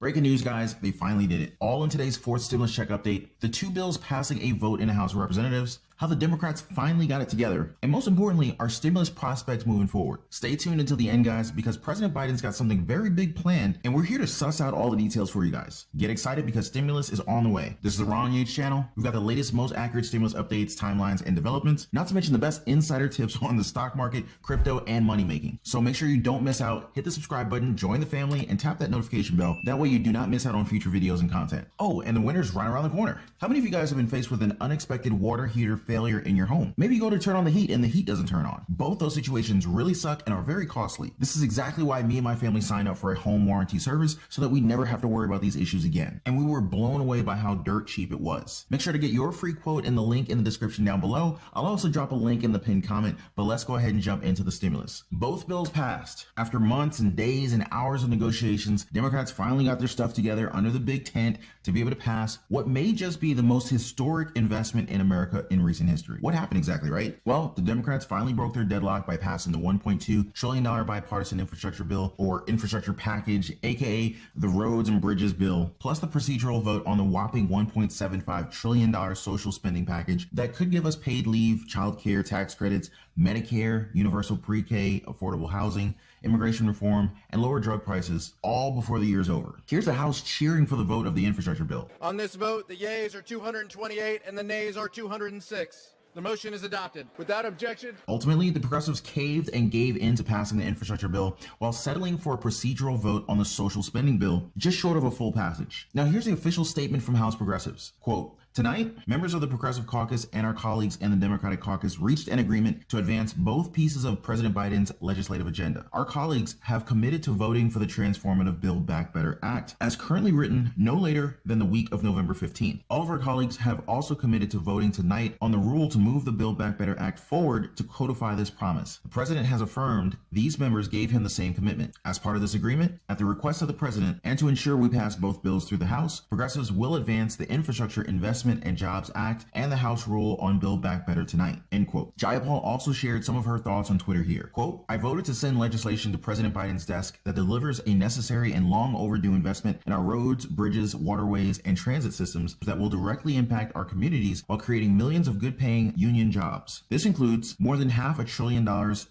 Breaking news, guys, they finally did it. All in today's fourth stimulus check update, the two bills passing a vote in the House of Representatives, how the Democrats finally got it together, and most importantly, our stimulus prospects moving forward. Stay tuned until the end, guys, because President Biden's got something very big planned, and we're here to suss out all the details for you guys. Get excited because stimulus is on the way. This is the Ron Yates channel. We've got the latest, most accurate stimulus updates, timelines, and developments, not to mention the best insider tips on the stock market, crypto, and money making. So make sure you don't miss out. Hit the subscribe button, join the family, and tap that notification bell. That way you do not miss out on future videos and content. Oh, and the winter's right around the corner. How many of you guys have been faced with an unexpected water heater failure in your home? Maybe you go to turn on the heat and the heat doesn't turn on. Both those situations really suck and are very costly. This is exactly why me and my family signed up for a home warranty service so that we never have to worry about these issues again. And we were blown away by how dirt cheap it was. Make sure to get your free quote in the link in the description down below. I'll also drop a link in the pinned comment, but let's go ahead and jump into the stimulus. Both bills passed. After months and days and hours of negotiations, Democrats finally got their stuff together under the big tent to be able to pass what may just be the most historic investment in America in recent history. What happened exactly, right? Well, the Democrats finally broke their deadlock by passing the $1.2 trillion bipartisan infrastructure bill, or infrastructure package, aka the roads and bridges bill, plus the procedural vote on the whopping $1.75 trillion social spending package that could give us paid leave, child care tax credits, Medicare, universal pre-K, affordable housing, immigration reform, and lower drug prices, all before the year's over. Here's the House cheering for the vote of the infrastructure bill. On this vote, the yeas are 228 and the nays are 206. The motion is adopted. Without objection. Ultimately, the progressives caved and gave in to passing the infrastructure bill while settling for a procedural vote on the social spending bill, just short of a full passage. Now, here's the official statement from House progressives. Quote, "Tonight, members of the Progressive Caucus and our colleagues in the Democratic Caucus reached an agreement to advance both pieces of President Biden's legislative agenda. Our colleagues have committed to voting for the transformative Build Back Better Act, as currently written, no later than the week of November 15th. All of our colleagues have also committed to voting tonight on the rule to move the Build Back Better Act forward to codify this promise. The President has affirmed these members gave him the same commitment. As part of this agreement, at the request of the President, and to ensure we pass both bills through the House, progressives will advance the Infrastructure Investment and Jobs Act and the House rule on Build Back Better tonight." End quote. Jayapal also shared some of her thoughts on Twitter here. Quote, "I voted to send legislation to President Biden's desk that delivers a necessary and long overdue investment in our roads, bridges, waterways, and transit systems that will directly impact our communities while creating millions of good-paying union jobs. This includes more than $500 billion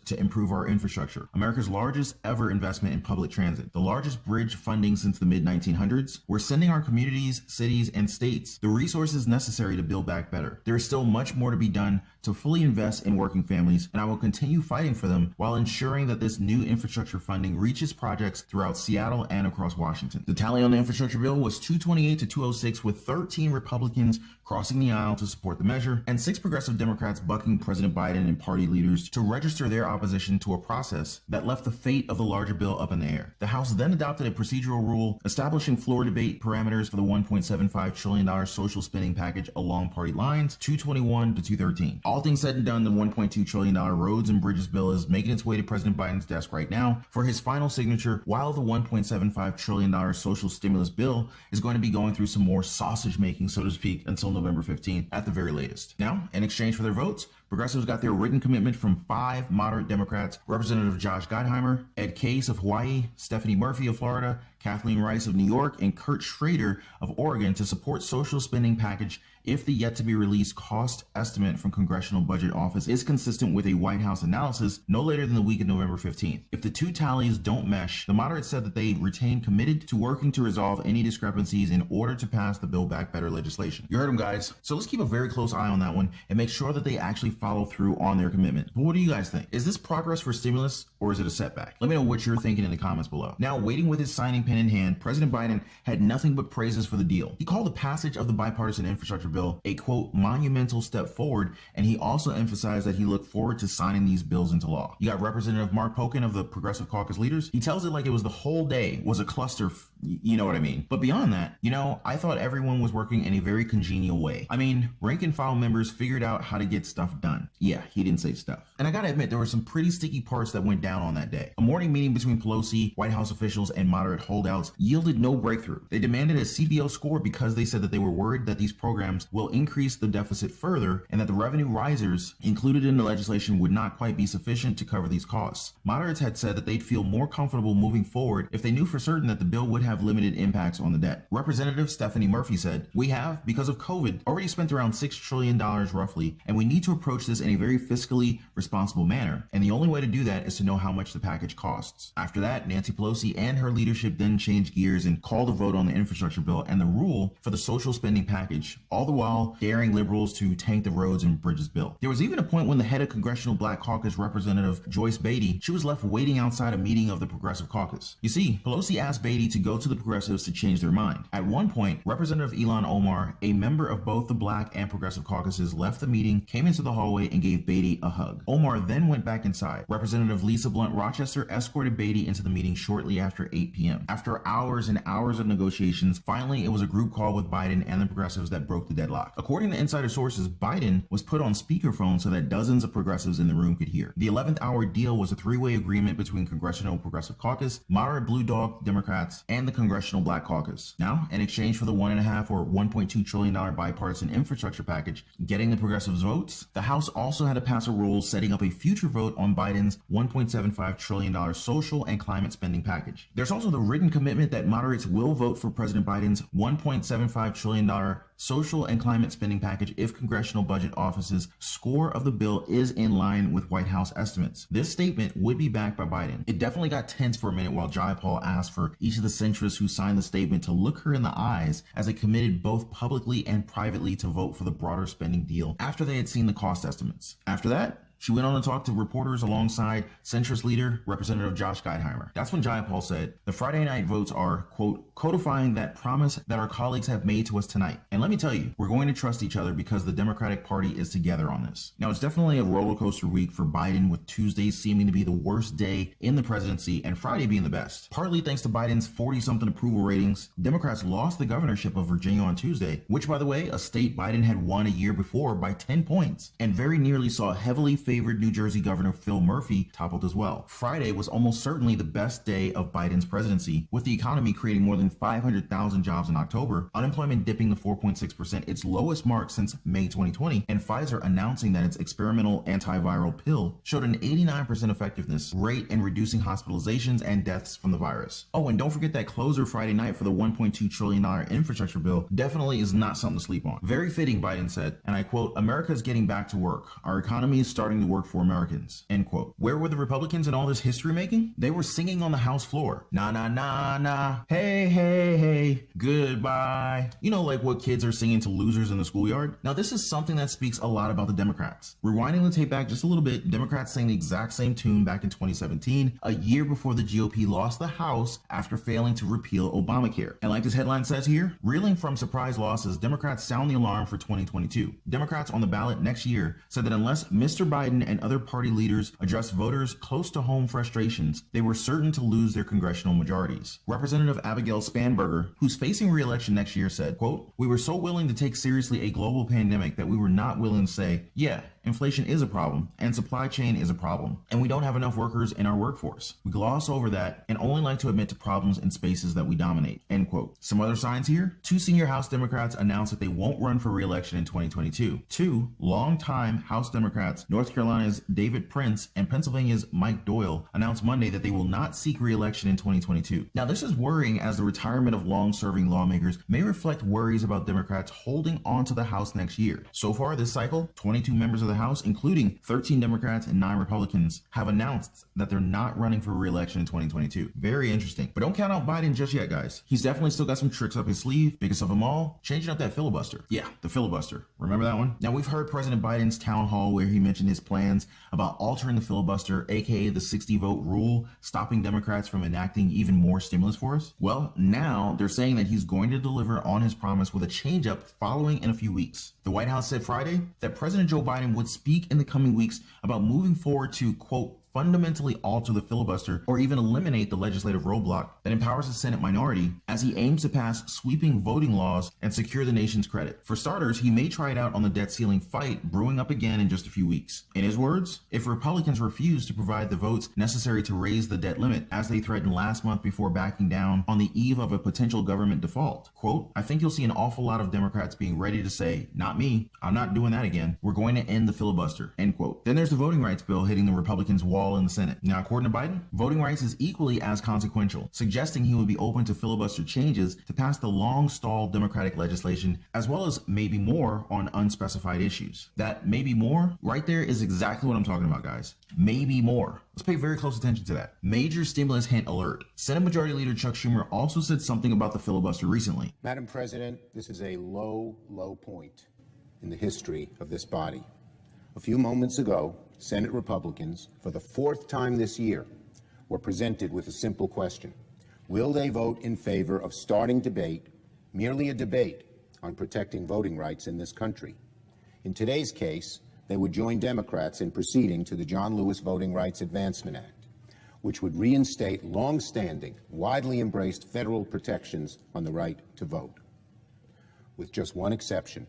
to improve our infrastructure, America's largest ever investment in public transit, the largest bridge funding since the mid-1900s. We're sending our communities, cities, and states the resources necessary to build back better. There is still much more to be done to fully invest in working families, and I will continue fighting for them while ensuring that this new infrastructure funding reaches projects throughout Seattle and across Washington." The tally on the infrastructure bill was 228 to 206, with 13 Republicans crossing the aisle to support the measure, and 6 progressive Democrats bucking President Biden and party leaders to register their opposition to a process that left the fate of the larger bill up in the air. The House then adopted a procedural rule establishing floor debate parameters for the $1.75 trillion social spending package along party lines, 221 to 213. All things said and done, the $1.2 trillion roads and bridges bill is making its way to President Biden's desk right now for his final signature, while the $1.75 trillion social stimulus bill is going to be going through some more sausage making, so to speak, until November 15th at the very latest. Now, in exchange for their votes, progressives got their written commitment from 5 moderate Democrats, Representative Josh Gottheimer, Ed Case of Hawaii, Stephanie Murphy of Florida, Kathleen Rice of New York, and Kurt Schrader of Oregon to support social spending package if the yet-to-be-released cost estimate from Congressional Budget Office is consistent with a White House analysis no later than the week of November 15th. If the two tallies don't mesh, the moderates said that they retain committed to working to resolve any discrepancies in order to pass the Build Back Better legislation. You heard them, guys. So let's keep a very close eye on that one and make sure that they actually follow through on their commitment. But what do you guys think? Is this progress for stimulus, or is it a setback? Let me know what you're thinking in the comments below. Now, waiting with his signing pen in hand, President Biden had nothing but praises for the deal. He called the passage of the bipartisan infrastructure bill a, quote, monumental step forward, and he also emphasized that he looked forward to signing these bills into law. You got Representative Mark Pocan of the Progressive Caucus leaders. He tells it like it was the whole day was a cluster, you know what I mean? But beyond that, I thought everyone was working in a very congenial way. I mean, rank and file members figured out how to get stuff done. done. Yeah, he didn't say stuff. And I gotta admit, there were some pretty sticky parts that went down on that day. A morning meeting between Pelosi, White House officials, and moderate holdouts yielded no breakthrough. They demanded a CBO score because they said that they were worried that these programs will increase the deficit further and that the revenue risers included in the legislation would not quite be sufficient to cover these costs. Moderates had said that they'd feel more comfortable moving forward if they knew for certain that the bill would have limited impacts on the debt. Representative Stephanie Murphy said, "We have, because of COVID, already spent around $6 trillion roughly, and we need to approach this in a very fiscally responsible manner, and the only way to do that is to know how much the package costs." After that, Nancy Pelosi and her leadership then changed gears and called a vote on the infrastructure bill and the rule for the social spending package, all the while daring liberals to tank the roads and bridges bill. There was even a point when the head of Congressional Black Caucus, Representative Joyce Beatty, she was left waiting outside a meeting of the Progressive Caucus. You see, Pelosi asked Beatty to go to the Progressives to change their mind. At one point, Representative Ilhan Omar, a member of both the Black and Progressive caucuses, left the meeting, came into the hallway, and gave Beatty a hug. Omar then went back inside. Representative Lisa Blunt Rochester escorted Beatty into the meeting shortly after 8 p.m. After hours and hours of negotiations, finally it was a group call with Biden and the Progressives that broke the deadlock. According to insider sources, Biden was put on speakerphone so that dozens of progressives in the room could hear. The 11th hour deal was a three-way agreement between Congressional Progressive Caucus, moderate Blue Dog Democrats, and the Congressional Black Caucus. Now, in exchange for the $1.5 or $1.2 trillion bipartisan infrastructure package getting the progressives' votes, the House also had to pass a rule setting up a future vote on Biden's $1.75 trillion social and climate spending package. There's also the written commitment that moderates will vote for President Biden's $1.75 trillion social and climate spending package if Congressional Budget Office's score of the bill is in line with White House estimates. This statement would be backed by Biden. It definitely got tense for a minute while Jayapal asked for each of the centrists who signed the statement to look her in the eyes as they committed both publicly and privately to vote for the broader spending deal after they had seen the cost estimates. After that, she went on to talk to reporters alongside centrist leader Representative Josh Gottheimer. That's when Jayapal said, "The Friday night votes are, quote, codifying that promise that our colleagues have made to us tonight. And let me tell you, we're going to trust each other because the Democratic Party is together on this." Now, it's definitely a roller coaster week for Biden, with Tuesday seeming to be the worst day in the presidency and Friday being the best. Partly thanks to Biden's 40-something approval ratings, Democrats lost the governorship of Virginia on Tuesday, which, by the way, a state Biden had won a year before by 10 points, and very nearly saw heavily favored New Jersey Governor Phil Murphy toppled as well. Friday was almost certainly the best day of Biden's presidency, with the economy creating more than 500,000 jobs in October, unemployment dipping to 4.6%, its lowest mark since May 2020, and Pfizer announcing that its experimental antiviral pill showed an 89% effectiveness rate in reducing hospitalizations and deaths from the virus. Oh, and don't forget that closer Friday night for the $1.2 trillion infrastructure bill definitely is not something to sleep on. Very fitting, Biden said, and I quote, "America is getting back to work. Our economy is starting to work for Americans," end quote. Where were the Republicans in all this history making? They were singing on the House floor. Na na na na, hey hey hey, goodbye. You know, like what kids are singing to losers in the schoolyard? Now, this is something that speaks a lot about the Democrats. Rewinding the tape back just a little bit, Democrats sang the exact same tune back in 2017, a year before the GOP lost the House after failing to repeal Obamacare. And like this headline says here, reeling from surprise losses, Democrats sound the alarm for 2022. Democrats on the ballot next year said that unless Mr. Biden and other party leaders addressed voters close to home frustrations, they were certain to lose their congressional majorities. Representative Abigail Spanberger, who's facing re-election next year, said, quote, "We were so willing to take seriously a global pandemic that we were not willing to say, yeah, inflation is a problem and supply chain is a problem, and we don't have enough workers in our workforce. We gloss over that and only like to admit to problems in spaces that we dominate," end quote. Some other signs here. 2 senior House Democrats announced that they won't run for re-election in 2022. 2 longtime House Democrats, North Carolina's David Prince and Pennsylvania's Mike Doyle, announced Monday that they will not seek re-election in 2022. Now, this is worrying as the retirement of long-serving lawmakers may reflect worries about Democrats holding on to the House next year. So far this cycle, 22 members of the House, including 13 Democrats and 9 Republicans, have announced that they're not running for re-election in 2022. Very interesting. But don't count out Biden just yet, guys. He's definitely still got some tricks up his sleeve. Biggest of them all, changing up that filibuster. Yeah, the filibuster. Remember that one? Now, we've heard President Biden's town hall where he mentioned his plans about altering the filibuster, aka the 60-vote rule, stopping Democrats from enacting even more stimulus for us. Well, now they're saying that he's going to deliver on his promise with a change-up following in a few weeks. The White House said Friday that President Joe Biden would speak in the coming weeks about moving forward to, quote, fundamentally alter the filibuster or even eliminate the legislative roadblock that empowers the Senate minority as he aims to pass sweeping voting laws and secure the nation's credit. For starters, he may try it out on the debt ceiling fight brewing up again in just a few weeks. In his words, if Republicans refuse to provide the votes necessary to raise the debt limit, as they threatened last month before backing down on the eve of a potential government default, quote, I think you'll see an awful lot of Democrats being ready to say, not me, I'm not doing that again. We're going to end the filibuster, end quote. Then there's the voting rights bill hitting the Republicans' wall in the Senate. Now, according to Biden, voting rights is equally as consequential, suggesting he would be open to filibuster changes to pass the long-stalled Democratic legislation, as well as maybe more on unspecified issues. That maybe more right there is exactly what I'm talking about, guys. Maybe more. Let's pay very close attention to that. Major stimulus hint alert. Senate Majority Leader Chuck Schumer also said something about the filibuster recently. Madam President, this is a low point in the history of this body. A few moments ago, Senate Republicans, for the fourth time this year, were presented with a simple question. Will they vote in favor of starting debate, merely a debate, on protecting voting rights in this country? In today's case, they would join Democrats in proceeding to the John Lewis Voting Rights Advancement Act, which would reinstate long-standing, widely embraced federal protections on the right to vote. With just one exception,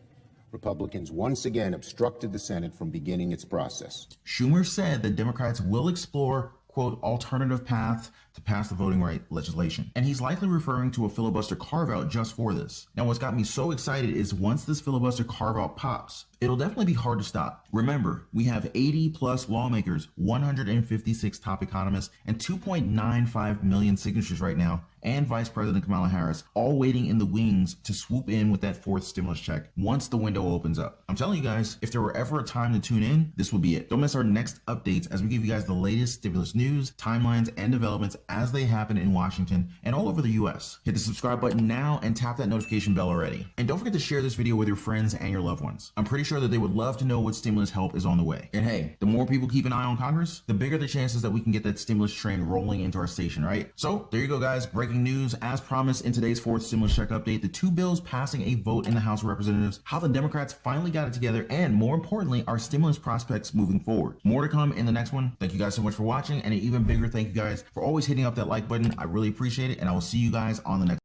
Republicans once again obstructed the Senate from beginning its process. Schumer said that Democrats will explore, quote, alternative paths to pass the voting right legislation. And he's likely referring to a filibuster carve-out just for this. Now, what's got me so excited is once this filibuster carve-out pops, it'll definitely be hard to stop. Remember, we have 80 plus lawmakers, 156 top economists, and 2.95 million signatures right now, and Vice President Kamala Harris, all waiting in the wings to swoop in with that fourth stimulus check once the window opens up. I'm telling you guys, if there were ever a time to tune in, this would be it. Don't miss our next updates as we give you guys the latest stimulus news, timelines, and developments as they happen in Washington and all over the US. Hit the subscribe button now and tap that notification bell already. And don't forget to share this video with your friends and your loved ones. I'm pretty sure that they would love to know what stimulus help is on the way. And hey, the more people keep an eye on Congress, the bigger the chances that we can get that stimulus train rolling into our station, right? So there you go, guys. Breaking news. As promised in today's fourth stimulus check update, the two bills passing a vote in the House of Representatives, how the Democrats finally got it together, and more importantly, our stimulus prospects moving forward. More to come in the next one. Thank you guys so much for watching, and an even bigger thank you guys for always hitting up that like button. I really appreciate it, and I will see you guys on the next